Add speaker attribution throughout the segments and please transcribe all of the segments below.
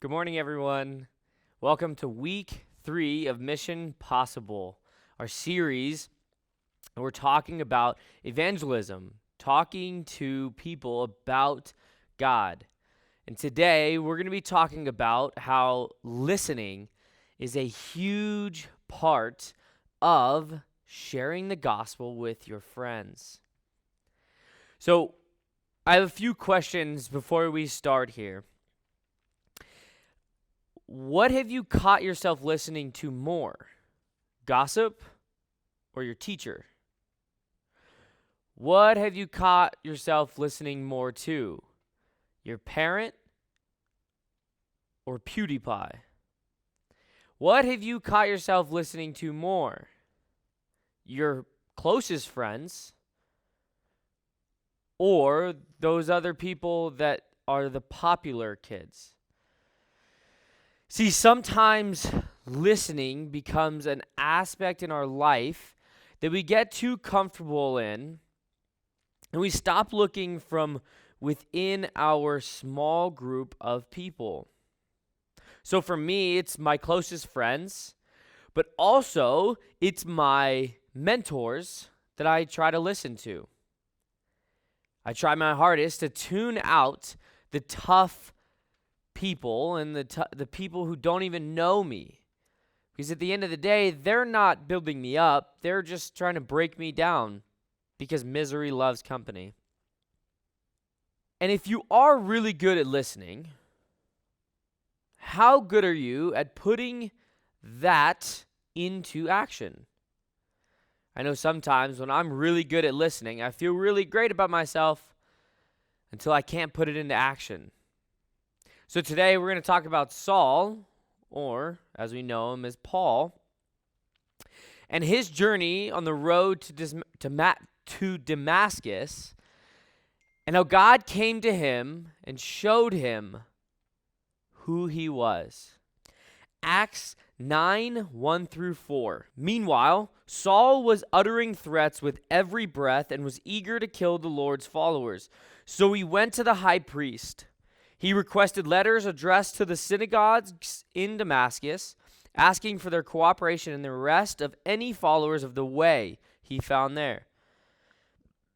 Speaker 1: Good morning, everyone. Welcome to week 3 of Mission Possible, our series. We're talking about evangelism, talking to people about God. And today we're going to be talking about how listening is a huge part of sharing the gospel with your friends. So, I have a few questions before we start here. What have you caught yourself listening to more? Gossip or your teacher? What have you caught yourself listening more to? Your parent or PewDiePie? What have you caught yourself listening to more? Your closest friends or those other people that are the popular kids? See, sometimes listening becomes an aspect in our life that we get too comfortable in, and we stop looking from within our small group of people. So for me, it's my closest friends, but also it's my mentors that I try to listen to. I try my hardest to tune out the tough people and the people who don't even know me. Because at the end of the day, they're not building me up. They're just trying to break me down because misery loves company. And if you are really good at listening, how good are you at putting that into action? I know sometimes when I'm really good at listening, I feel really great about myself until I can't put it into action. So today we're going to talk about Saul, or as we know him as Paul, and his journey on the road to Damascus, and how God came to him and showed him who he was. Acts 9:1-4. Meanwhile, Saul was uttering threats with every breath and was eager to kill the Lord's followers. So he went to the high priest. He requested letters addressed to the synagogues in Damascus, asking for their cooperation in the arrest of any followers of the way he found there.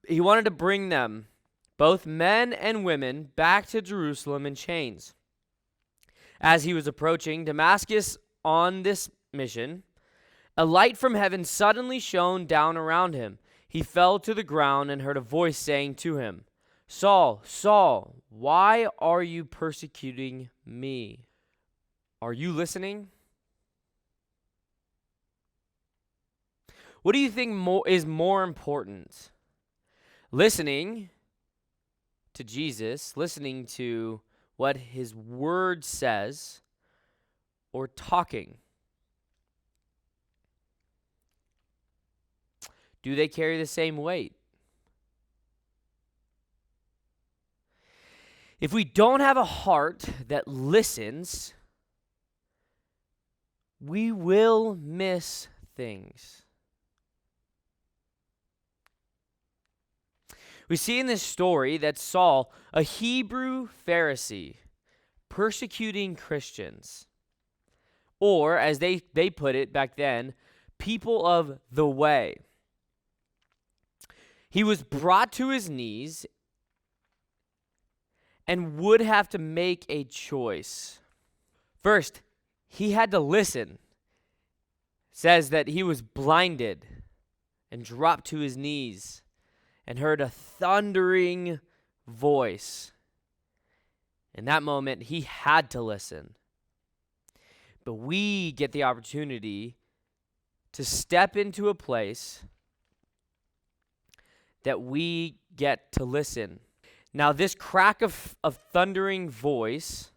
Speaker 1: He wanted to bring them, both men and women, back to Jerusalem in chains. As he was approaching Damascus on this mission, a light from heaven suddenly shone down around him. He fell to the ground and heard a voice saying to him, "Saul, Saul, why are you persecuting me?" Are you listening? What do you think is more important? Listening to Jesus, listening to what his word says, or talking? Do they carry the same weight? If we don't have a heart that listens, we will miss things. We see in this story that Saul, a Hebrew Pharisee, persecuting Christians, or as they put it back then, people of the way. He was brought to his knees and would have to make a choice. First, he had to listen. It says that he was blinded and dropped to his knees and heard a thundering voice. In that moment, he had to listen. But we get the opportunity to step into a place that we get to listen. Now, this crack of thundering voice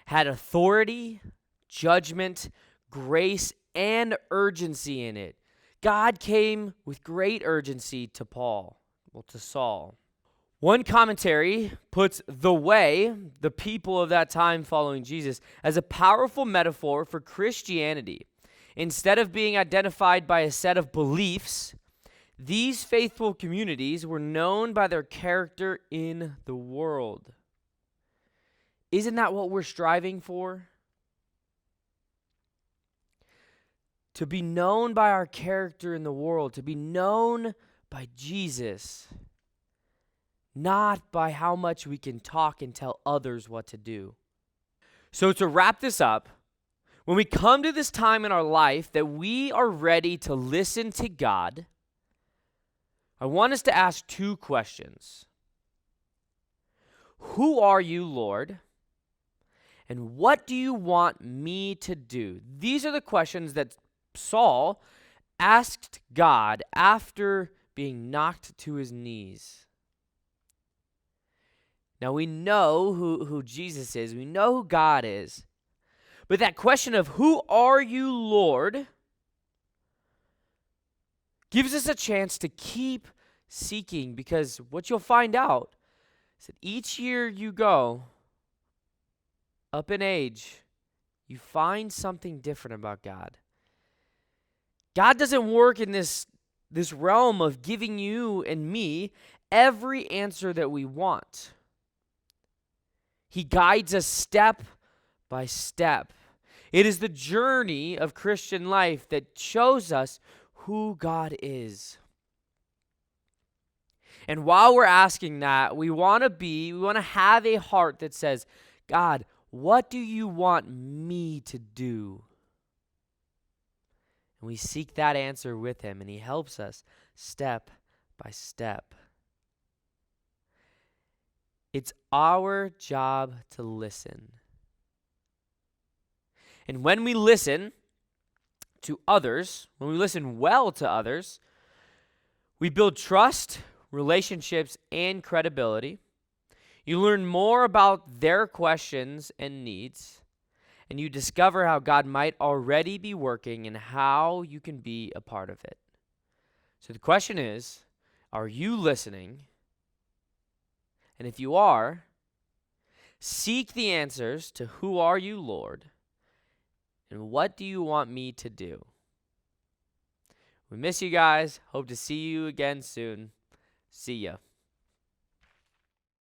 Speaker 1: had authority, judgment, grace, and urgency in it. God came with great urgency to Saul. One commentary puts the way, the people of that time following Jesus, as a powerful metaphor for Christianity. Instead of being identified by a set of beliefs, these faithful communities were known by their character in the world. Isn't that what we're striving for? To be known by our character in the world, to be known by Jesus, not by how much we can talk and tell others what to do. So to wrap this up, when we come to this time in our life that we are ready to listen to God, I want us to ask two questions. Who are you, Lord? And what do you want me to do? These are the questions that Saul asked God after being knocked to his knees. Now we know who Jesus is. We know who God is. But that question of who are you, Lord, gives us a chance to keep seeking, because what you'll find out is that each year you go up in age, you find something different about God. God doesn't work in this realm of giving you and me every answer that we want. He guides us step by step. It is the journey of Christian life that shows us who God is. And while we're asking that, we want to have a heart that says, God, what do you want me to do? And we seek that answer with him, and he helps us step by step. It's our job to listen. And when we listen to others, when we listen well to others, we build trust, relationships, and credibility. You learn more about their questions and needs, and you discover how God might already be working and how you can be a part of it. So the question is, are you listening? And if you are, seek the answers to who are you, Lord, and what do you want me to do? We miss you guys. Hope to see you again soon. See ya.